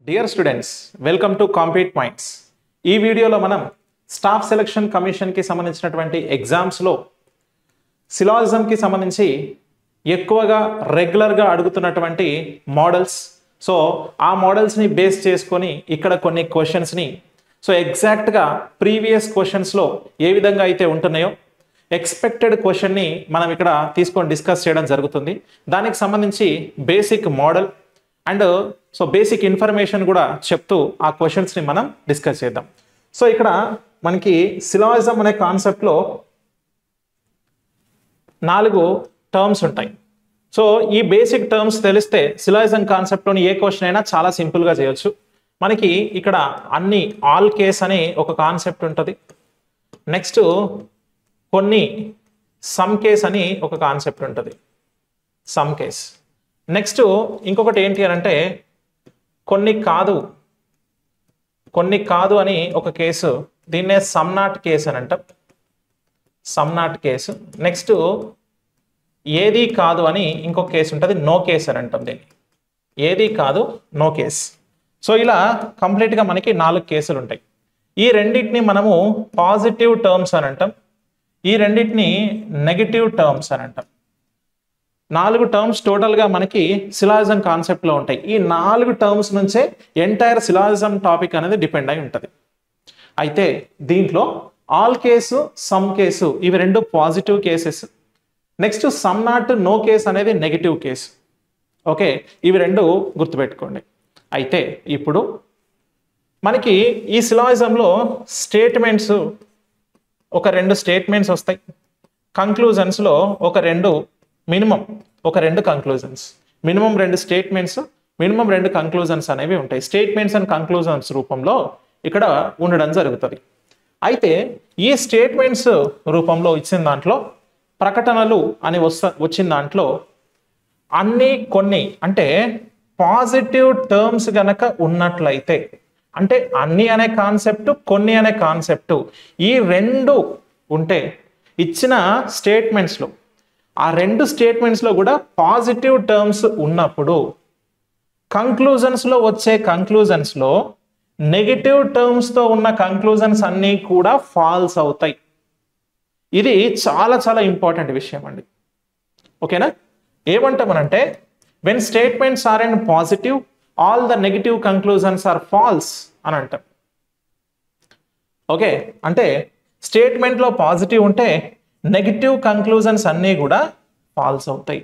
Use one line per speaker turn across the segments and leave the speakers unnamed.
Dear students, welcome to compete points. ఈ వీడియోలో మనం స్టాఫ్ సెలక్షన్ కమిషన్కి సంబంధించినటువంటి ఎగ్జామ్స్లో సిలాజిజంకి సంబంధించి ఎక్కువగా రెగ్యులర్గా అడుగుతున్నటువంటి మోడల్స్, సో ఆ మోడల్స్ని బేస్ చేసుకొని ఇక్కడ కొన్ని క్వశ్చన్స్ని ఎగ్జాక్ట్గా ప్రీవియస్ క్వశ్చన్స్లో ఏ విధంగా అయితే ఉంటున్నాయో ఎక్స్పెక్టెడ్ క్వశ్చన్ని మనం ఇక్కడ తీసుకొని డిస్కస్ చేయడం జరుగుతుంది. దానికి సంబంధించి basic model and basic information కూడా చెప్తూ ఆ క్వశ్చన్స్ని మనం డిస్కస్ చేద్దాం. సో ఇక్కడ మనకి సిలాజిజం అనే కాన్సెప్ట్లో 4 టర్మ్స్ ఉంటాయి. సో ఈ బేసిక్ టర్మ్స్ తెలిస్తే సిలాజిజం కాన్సెప్ట్లోని ఏ క్వశ్చన్ అయినా చాలా సింపుల్గా చేయొచ్చు. మనకి ఇక్కడ అన్ని ఆల్ కేస్ అనే ఒక కాన్సెప్ట్ ఉంటుంది. నెక్స్ట్ కొన్ని సమ్ కేస్ అని ఒక కాన్సెప్ట్ ఉంటుంది, సమ్ కేస్. నెక్స్ట్ ఇంకొకటి ఏంటి అని అంటే కొన్ని కాదు అని ఒక కేసు, దీన్నే సమ్ నాట్ కేసు అని అంటాం, సమ్ నాట్ కేసు. నెక్స్ట్ ఏది కాదు అని ఇంకొక కేసు ఉంటుంది, నో కేసు అని అంటాం దీన్ని, ఏది కాదు నో కేస్. సో ఇలా కంప్లీట్గా మనకి 4 కేసులు ఉంటాయి. ఈ రెండింటిని మనము పాజిటివ్ టర్మ్స్ అని అంటాం, ఈ రెండింటిని నెగిటివ్ టర్మ్స్ అని అంటాం. 4 టర్మ్స్ టోటల్గా మనకి సిలాజిజం కాన్సెప్ట్లో ఉంటాయి. ఈ 4 టర్మ్స్ నుంచే ఎంటైర్ సిలాజిజం టాపిక్ అనేది డిపెండ్ అయి ఉంటుంది. అయితే దీంట్లో ఆల్ కేసు, సమ్ కేసు ఇవి 2 positive cases. Next some not no case అనేది నెగిటివ్ కేసు. ఓకే, ఇవి 2 గుర్తుపెట్టుకోండి. అయితే ఇప్పుడు మనకి ఈ సిలాజిజంలో స్టేట్మెంట్స్ ఒక 2 స్టేట్మెంట్స్ వస్తాయి. కంక్లూజన్స్లో ఒక 2 conclusions, minimum 2 statements, minimum 2 conclusions అనేవి ఉంటాయి. స్టేట్మెంట్స్ అండ్ కంక్లూజన్స్ రూపంలో ఇక్కడ ఉండడం జరుగుతుంది. అయితే ఈ స్టేట్మెంట్స్ రూపంలో ఇచ్చిన దాంట్లో ప్రకటనలు అని వచ్చిన దాంట్లో అన్ని కొన్ని అంటే పాజిటివ్ టర్మ్స్ గనక ఉన్నట్లయితే, అంటే అన్ని అనే కాన్సెప్ట్, కొన్ని అనే కాన్సెప్ట్, ఈ 2 ఉంటే ఇచ్చిన స్టేట్మెంట్స్లో ఆ 2 స్టేట్మెంట్స్లో కూడా పాజిటివ్ టర్మ్స్ ఉన్నప్పుడు కంక్లూజన్స్లో వచ్చే కంక్లూజన్స్లో నెగిటివ్ టర్మ్స్తో ఉన్న కంక్లూజన్స్ అన్నీ కూడా ఫాల్స్ అవుతాయి. ఇది చాలా చాలా ఇంపార్టెంట్ విషయం అండి. ఓకేనా? ఏమంటామనంటే when statements are in positive all the negative conclusions are false అని అంటాం. ఓకే, అంటే స్టేట్మెంట్లో పాజిటివ్ ఉంటే నెగిటివ్ కంక్లూజన్స్ అన్నీ కూడా ఫాల్స్ అవుతాయి.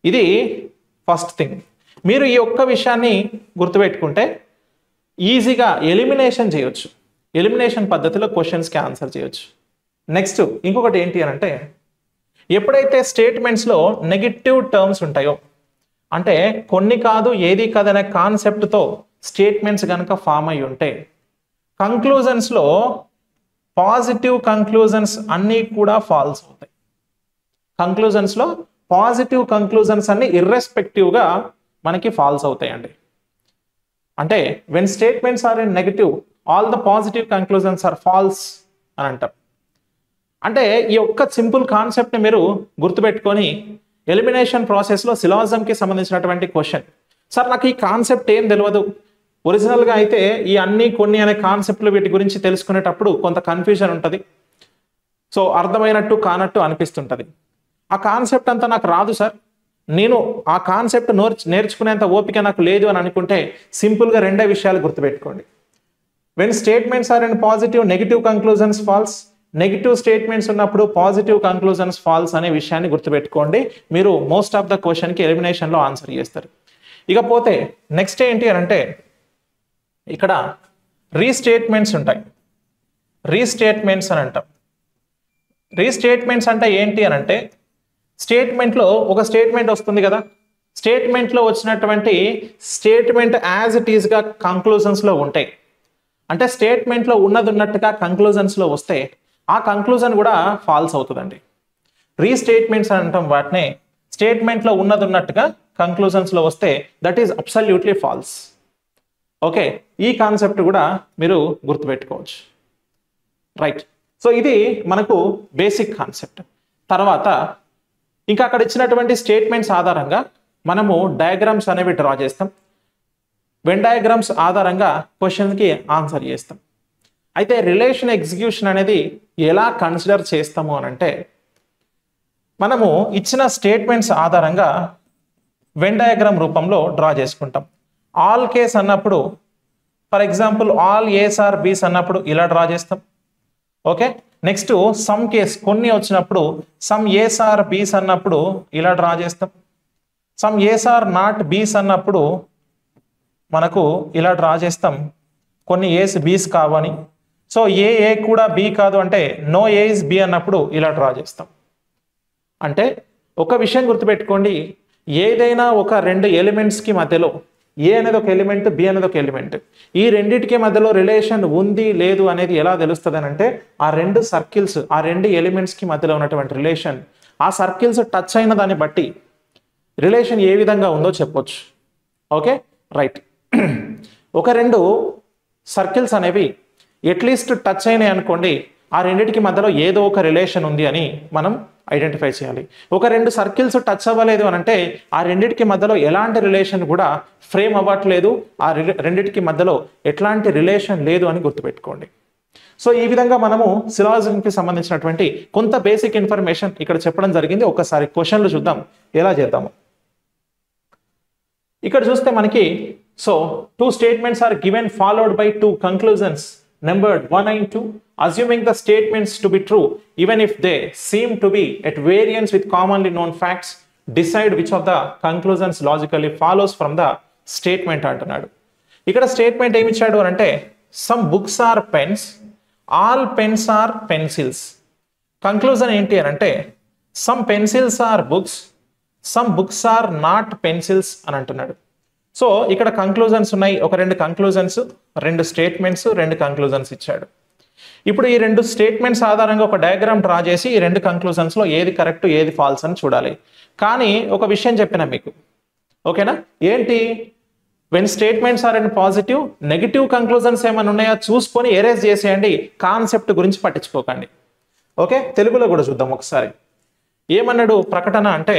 ఇది ఫస్ట్ థింగ్. మీరు ఈ ఒక్క విషయాన్ని గుర్తుపెట్టుకుంటే ఈజీగా ఎలిమినేషన్ చేయొచ్చు, ఎలిమినేషన్ పద్ధతిలో క్వశ్చన్స్కి ఆన్సర్ చేయొచ్చు. నెక్స్ట్ ఇంకొకటి ఏంటి అని అంటే ఎప్పుడైతే స్టేట్మెంట్స్లో నెగిటివ్ టర్మ్స్ ఉంటాయో, అంటే కొన్ని కాదు ఏది కాదు అనే కాన్సెప్ట్తో స్టేట్మెంట్స్ కనుక ఫామ్ అయి ఉంటే కంక్లూజన్స్లో పాజిటివ్ కంక్లూజన్స్ అన్నీ కూడా ఫాల్స్ అవుతాయి. కంక్లూజన్స్లో పాజిటివ్ కంక్లూజన్స్ అన్ని ఇర్రెస్పెక్టివ్గా మనకి ఫాల్స్ అవుతాయండి. అంటే when statements are in negative all the positive conclusions are false అని అంటాం. అంటే ఈ ఒక్క సింపుల్ కాన్సెప్ట్ని మీరు గుర్తుపెట్టుకొని ఎలిమినేషన్ ప్రాసెస్లో సిలాజిజంకి సంబంధించినటువంటి క్వశ్చన్, సార్ నాకు ఈ కాన్సెప్ట్ ఏం తెలియదు, ఒరిజినల్గా అయితే ఈ అన్ని కొన్ని అనే కాన్సెప్ట్లు వీటి గురించి తెలుసుకునేటప్పుడు కొంత కన్ఫ్యూజన్ ఉంటుంది. సో అర్థమైనట్టు కానట్టు అనిపిస్తుంటుంది. ఆ కాన్సెప్ట్ అంతా నాకు రాదు సార్, నేను ఆ కాన్సెప్ట్ నేర్చుకునేంత ఓపిక నాకు లేదు అని అనుకుంటే సింపుల్గా 2 విషయాలు గుర్తుపెట్టుకోండి. When statements are in positive negative conclusions false, negative statements ఉన్నప్పుడు పాజిటివ్ కంక్లూజన్స్ ఫాల్స్ అనే విషయాన్ని గుర్తుపెట్టుకోండి. మీరు మోస్ట్ ఆఫ్ ద క్వశ్చన్కి ఎలిమినేషన్లో ఆన్సర్ చేస్తారు. ఇకపోతే నెక్స్ట్ ఏంటి అని అంటే ఇక్కడ రీస్టేట్మెంట్స్ ఉంటాయి. రీస్టేట్మెంట్స్ అని అంటాం. రీస్టేట్మెంట్స్ అంటే ఏంటి అని అంటే స్టేట్మెంట్లో ఒక స్టేట్మెంట్ వస్తుంది కదా, స్టేట్మెంట్లో వచ్చినటువంటి స్టేట్మెంట్ యాజ్ ఇట్ ఈస్గా కంక్లూజన్స్లో ఉంటాయి. అంటే స్టేట్మెంట్లో ఉన్నది ఉన్నట్టుగా కంక్లూజన్స్లో వస్తే ఆ కంక్లూజన్ కూడా ఫాల్స్ అవుతుందండి. రీస్టేట్మెంట్స్ అని అంటాం వాటినే. స్టేట్మెంట్లో ఉన్నది ఉన్నట్టుగా కంక్లూజన్స్లో వస్తే that is absolutely false. Okay, ఈ కాన్సెప్ట్ కూడా మీరు గుర్తుపెట్టుకోవచ్చు. రైట్, సో ఇది మనకు బేసిక్ కాన్సెప్ట్. తర్వాత ఇంకా అక్కడ ఇచ్చినటువంటి స్టేట్మెంట్స్ ఆధారంగా మనము డయాగ్రామ్స్ అనేవి డ్రా చేస్తాం. వెన్ డయాగ్రామ్స్ ఆధారంగా క్వశ్చన్కి ఆన్సర్ చేస్తాం. అయితే రిలేషన్ ఎగ్జిక్యూషన్ అనేది ఎలా కన్సిడర్ చేస్తాము అని అంటే, మనము ఇచ్చిన స్టేట్మెంట్స్ ఆధారంగా వెన్ డయాగ్రామ్ రూపంలో డ్రా చేసుకుంటాం. ఆల్ కేస్ అన్నప్పుడు, for example all As are Bs అన్నప్పుడు ఇలా డ్రా చేస్తాం. ఓకే, నెక్స్ట్ సమ్ కేస్ కొన్ని వచ్చినప్పుడు సమ్ ఏస్ ఆర్ బీస్ అన్నప్పుడు ఇలా డ్రా చేస్తాం. సమ్ ఏస్ ఆర్ నాట్ బీస్ అన్నప్పుడు మనకు ఇలా డ్రా చేస్తాం, కొన్ని ఏస్ బీస్ కావని. సో ఏ కూడా బి కాదు అంటే నో ఏ ఇస్ బి అన్నప్పుడు ఇలా డ్రా చేస్తాం. అంటే ఒక విషయం గుర్తుపెట్టుకోండి, ఏదైనా ఒక రెండు ఎలిమెంట్స్కి మధ్యలో ఏ అనేది ఒక ఎలిమెంట్, బి అనేది ఒక ఎలిమెంట్, ఈ రెండింటికి మధ్యలో రిలేషన్ ఉంది లేదు అనేది ఎలా తెలుస్తుంది అని అంటే, ఆ రెండు సర్కిల్స్, ఆ రెండు ఎలిమెంట్స్కి మధ్యలో ఉన్నటువంటి రిలేషన్, ఆ సర్కిల్స్ టచ్ అయిన దాన్ని బట్టి రిలేషన్ ఏ విధంగా ఉందో చెప్పొచ్చు. Okay right. ఒక రెండు సర్కిల్స్ అనేవి ఎట్లీస్ట్ టచ్ అయినాయి అనుకోండి, ఆ రెండింటికి మధ్యలో ఏదో ఒక రిలేషన్ ఉంది అని మనం ఐడెంటిఫై చేయాలి. ఒక రెండు సర్కిల్స్ టచ్ అవ్వలేదు అని అంటే ఆ రెండింటికి మధ్యలో ఎలాంటి రిలేషన్ కూడా ఫ్రేమ్ అవ్వట్లేదు, ఆ రెండింటికి మధ్యలో ఎట్లాంటి రిలేషన్ లేదు అని గుర్తుపెట్టుకోండి. సో ఈ విధంగా మనము సిలాజిజంకి సంబంధించినటువంటి కొంత బేసిక్ ఇన్ఫర్మేషన్ ఇక్కడ చెప్పడం జరిగింది. ఒకసారి క్వశ్చన్లు చూద్దాం ఎలా చేద్దాము. ఇక్కడ చూస్తే మనకి so 2 statements are given followed by 2 conclusions numbered 1 and 2. Assuming the statements to be true, even if they seem to be at variance with commonly known facts, decide which of the conclusions logically follows from the statement అంటున్నాడు. ఇక్కడ statement ఏమి ఇచ్చాడు అని అంటే, some books are pens, all pens are pencils. Conclusion ఏంటి అని అంటే, some pencils are books, some books are not pencils అని అంటున్నాడు. సో ఇక్కడ కంక్లూజన్స్ ఉన్నాయి, ఒక రెండు కంక్లూజన్స్, రెండు స్టేట్మెంట్స్, రెండు కంక్లూజన్స్ ఇచ్చాడు. ఇప్పుడు ఈ రెండు స్టేట్మెంట్స్ ఆధారంగా ఒక డయాగ్రామ్ డ్రా చేసి ఈ రెండు కంక్లూజన్స్లో ఏది కరెక్ట్ ఏది ఫాల్స్ అని చూడాలి. కానీ ఒక విషయం చెప్పిన మీకు, ఓకేనా, ఏంటి, when statements are and positive, negative conclusions ఏమైనా ఉన్నాయా చూసుకొని ఎరేజ్ చేసేయండి, కాన్సెప్ట్ గురించి పట్టించుకోకండి. ఓకే, తెలుగులో కూడా చూద్దాం ఒకసారి. ఏమన్నాడు ప్రకటన అంటే,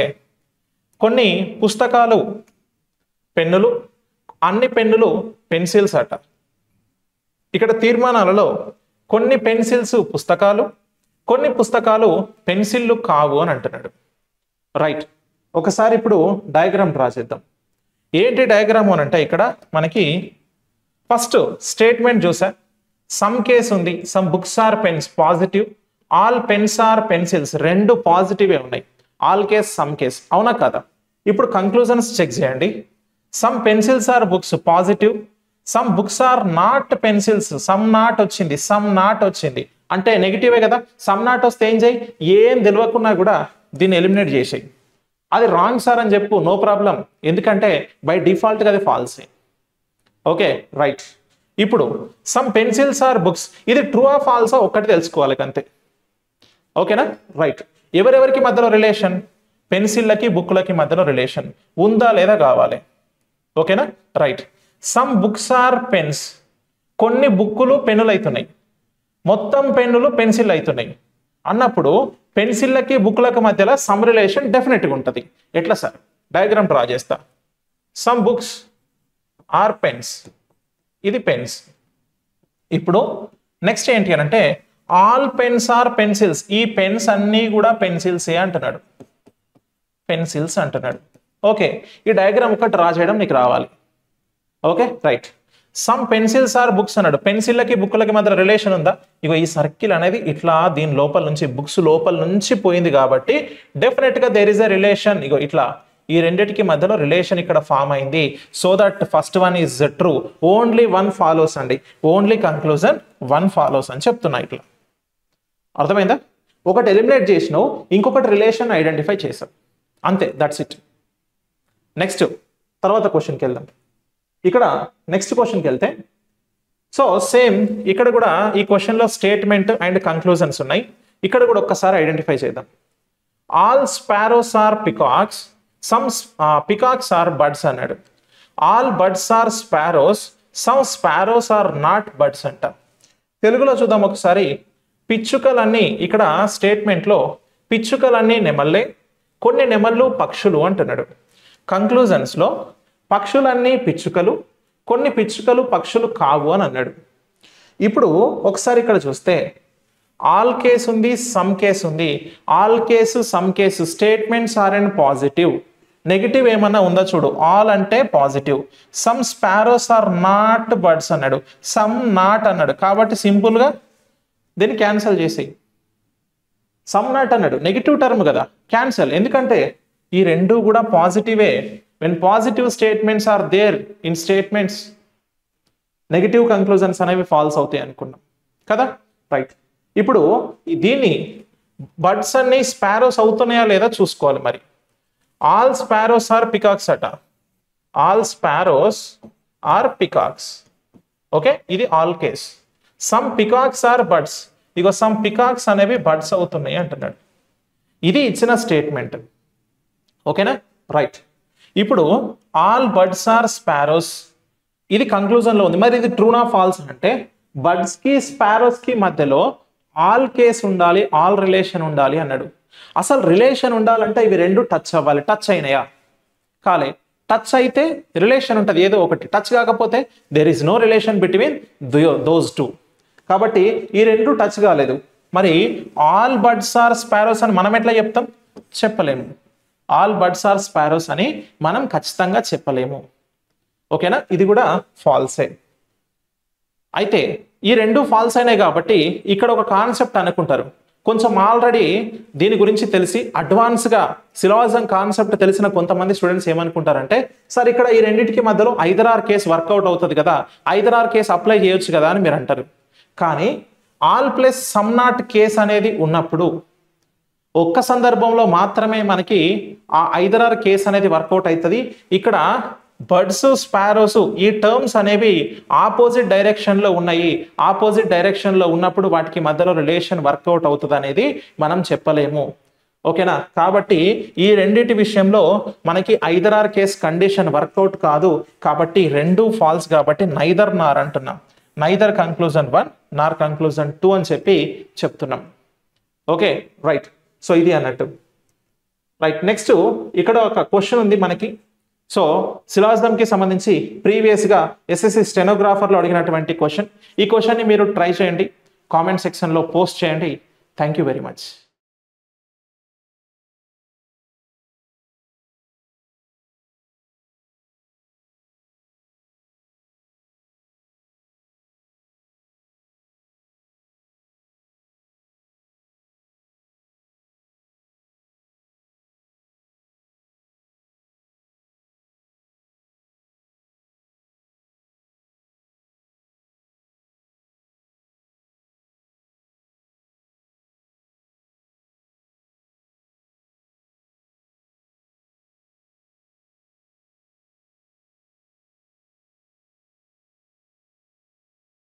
కొన్ని పుస్తకాలు పెన్నులు, అన్ని పెన్నులు పెన్సిల్స్ అట. ఇక్కడ తీర్మానాలలో కొన్ని పెన్సిల్స్ పుస్తకాలు, కొన్ని పుస్తకాలు పెన్సిళ్ళు కావు అని అంటున్నాడు. రైట్, ఒకసారి ఇప్పుడు డయాగ్రామ్ డ్రా చేద్దాం. ఏంటి డయాగ్రామ్ అని అంటే, ఇక్కడ మనకి ఫస్ట్ స్టేట్మెంట్ చూసా, సమ్ కేస్ ఉంది, some books are pens positive, all pens are pencils రెండు పాజిటివే ఉన్నాయి, ఆల్ కేస్ సమ్ కేస్, అవునా కదా. ఇప్పుడు కంక్లూజన్స్ చెక్ చేయండి. Some pencils are books positive, some books are not pencils, some not వచ్చింది, సమ్ నాట్ వచ్చింది అంటే నెగిటివే కదా. సమ్ నాట్ వస్తే ఏం చేయి, ఏం తెలియకున్నా కూడా దీన్ని ఎలిమినేట్ చేసేయి. అది రాంగ్ సార్ అని చెప్పు, నో ప్రాబ్లం, ఎందుకంటే బై డిఫాల్ట్గా అది ఫాల్సే. Okay right. ఇప్పుడు సమ్ పెన్సిల్స్ ఆర్ బుక్స్, ఇది ట్రూ ఆ ఫాల్సా ఒక్కటి తెలుసుకోవాలి అంతే. ఓకేనా రైట్. ఎవరెవరికి మధ్యలో రిలేషన్, పెన్సిళ్ళకి బుక్లకి మధ్యలో రిలేషన్ ఉందా లేదా కావాలి. ఓకేనా right. Some books are pens, కొన్ని బుక్కులు పెన్నులు అవుతున్నాయి, మొత్తం పెన్నులు పెన్సిల్ అవుతున్నాయి అన్నప్పుడు పెన్సిళ్ళకి బుక్లకి మధ్యలో సమ్ రిలేషన్ డెఫినెట్గా ఉంటుంది. ఎట్లా సార్, డయాగ్రామ్ డ్రా చేస్తా. సమ్ బుక్స్ ఆర్ పెన్స్, ఇది పెన్స్. ఇప్పుడు నెక్స్ట్ ఏంటి అని అంటే, ఆల్ పెన్స్ ఆర్ పెన్సిల్స్, ఈ పెన్స్ అన్నీ కూడా పెన్సిల్సే అంటున్నాడు, పెన్సిల్స్ అంటున్నాడు. ఓకే, ఈ డయాగ్రామ్ ఒకటి డ్రా చేయడం నీకు రావాలి. Okay right. Some pencils are books అన్నాడు, పెన్సిళ్ళకి బుక్లకి మధ్య రిలేషన్ ఉందా. ఇగో ఈ సర్కిల్ అనేది ఇట్లా దీని లోపల నుంచి బుక్స్ లోపల నుంచి పోయింది కాబట్టి డెఫినెట్గా దేర్ ఇస్ ఎ రిలేషన్. ఇగో ఇట్లా ఈ రెండింటికి మధ్యలో రిలేషన్ ఇక్కడ ఫామ్ అయింది. So that first one is true, only one follows అండి, ఓన్లీ కంక్లూజన్ వన్ ఫాలోస్ అని చెప్తున్నా. ఇట్లా అర్థమైందా. ఒకటి ఎలిమినేట్ చేసినావు, ఇంకొకటి రిలేషన్ ఐడెంటిఫై చేసావు, అంతే, దట్స్ ఇట్. నెక్స్ట్ తర్వాత క్వశ్చన్కి వెళ్దాం. ఇక్కడ నెక్స్ట్ క్వశ్చన్కి వెళ్తే, సో సేమ్ ఇక్కడ కూడా ఈ క్వశ్చన్లో స్టేట్మెంట్ అండ్ కంక్లూజన్స్ ఉన్నాయి. ఇక్కడ కూడా ఒక్కసారి ఐడెంటిఫై చేద్దాం. All sparrows are peacocks, some peacocks are birds అన్నాడు. All birds are sparrows, some sparrows are not birds అంట. తెలుగులో చూద్దాం ఒకసారి. పిచ్చుకలన్నీ, ఇక్కడ స్టేట్మెంట్లో పిచ్చుకలన్నీ నెమళ్ళే, కొన్ని నెమళ్ళు పక్షులు అంటున్నాడు. కంక్లూజన్స్లో పక్షులన్నీ పిచ్చుకలు, కొన్ని పిచ్చుకలు పక్షులు కావు అని అన్నాడు. ఇప్పుడు ఒకసారి ఇక్కడ చూస్తే ఆల్ కేస్ ఉంది, సమ్ కేస్ ఉంది. All case, some case statements are and positive. Negative ఏమన్నా ఉందా చూడు. ఆల్ అంటే positive. Some sparrows are not birds అన్నాడు, సమ్ నాట్ అన్నాడు. కాబట్టి సింపుల్గా దీన్ని క్యాన్సిల్ చేసి సమ్ నాట్ అన్నాడు, నెగిటివ్ టర్మ్ కదా, క్యాన్సిల్. ఎందుకంటే ఈ రెండు కూడా పాజిటివే. When positive statements are there in statements, negative conclusions అనేవి ఫాల్స్ అవుతాయి అనుకున్నాం కదా, రైట్. ఇప్పుడు దీన్ని బర్డ్స్ అన్ని స్పారోస్ అవుతున్నాయా లేదా చూసుకోవాలి. మరి ఆల్ స్పారోస్ ఆర్ పికాక్స్ అట, all sparrows are peacocks. Okay, ఇది all case. Some peacocks are birds, ఇగో సమ్ పికాక్స్ అనేవి బర్డ్స్ అవుతున్నాయి అంటున్నాడు. ఇది ఇచ్చిన స్టేట్మెంట్. ఓకేనా, రైట్. ఇప్పుడు ఆల్ బర్డ్స్ ఆర్ స్పారోస్, ఇది కంక్లూజన్లో ఉంది. మరి ఇది ట్రూనా ఫాల్స్ అంటే బర్డ్స్కి స్పారోస్కి మధ్యలో ఆల్ కేస్ ఉండాలి, ఆల్ రిలేషన్ ఉండాలి అన్నాడు. అసలు రిలేషన్ ఉండాలంటే ఇవి రెండు టచ్ అవ్వాలి. టచ్ అయినాయా? కాలే. టచ్ అయితే రిలేషన్ ఉంటుంది ఏదో ఒకటి. టచ్ కాకపోతే there is no relation between those two. కాబట్టి ఈ రెండు టచ్ కాలేదు. మరి ఆల్ బర్డ్స్ ఆర్ స్పారోస్ అని మనం ఎట్లా చెప్తాం? చెప్పలేము. ఆల్ బర్డ్స్ ఆర్ స్పారోస్ అని మనం ఖచ్చితంగా చెప్పలేము. ఓకేనా, ఇది కూడా ఫాల్సే. అయితే ఈ రెండు ఫాల్స్ అయినాయి కాబట్టి ఇక్కడ ఒక కాన్సెప్ట్ అనుకుంటారు. కొంచెం ఆల్రెడీ దీని గురించి తెలిసి అడ్వాన్స్గా సిలాజిజం కాన్సెప్ట్ తెలిసిన కొంతమంది స్టూడెంట్స్ ఏమనుకుంటారంటే, సార్ ఇక్కడ ఈ రెండింటికి మధ్యలో ఐదర్ ఆర్ కేసు వర్కౌట్ అవుతుంది కదా, ఐదర్ ఆర్ కేసు అప్లై చేయొచ్చు కదా అని మీరు అంటారు. కానీ all plus some not case అనేది ఉన్నప్పుడు ఒక్క సందర్భంలో మాత్రమే మనకి ఆ ఐదర్ ఆర్ కేస్ అనేది వర్కౌట్ అవుతుంది. ఇక్కడ బర్డ్స్, స్పారోస్ ఈ టర్మ్స్ అనేవి ఆపోజిట్ డైరెక్షన్లో ఉన్నాయి. ఆపోజిట్ డైరెక్షన్లో ఉన్నప్పుడు వాటికి మధ్యలో రిలేషన్ వర్కౌట్ అవుతుంది అనేది మనం చెప్పలేము. ఓకేనా, కాబట్టి ఈ రెండింటి విషయంలో మనకి either or case condition work out కాదు. కాబట్టి రెండు ఫాల్స్ కాబట్టి నైదర్ నార్ అంటున్నాం. నైదర్ కంక్లూజన్ 1 నార్ కంక్లూజన్ 2 అని చెప్పి చెప్తున్నాం. Okay, right. సో ఇది అన్నట్టు, రైట్. నెక్స్ట్ ఇక్కడ ఒక క్వశ్చన్ ఉంది మనకి. సో సిలాజిజంకి సంబంధించి ప్రీవియస్గా ఎస్ఎస్సి స్టెనోగ్రాఫర్లో అడిగినటువంటి క్వశ్చన్. ఈ క్వశ్చన్ని మీరు ట్రై చేయండి, కామెంట్ సెక్షన్లో పోస్ట్ చేయండి. Thank you very much.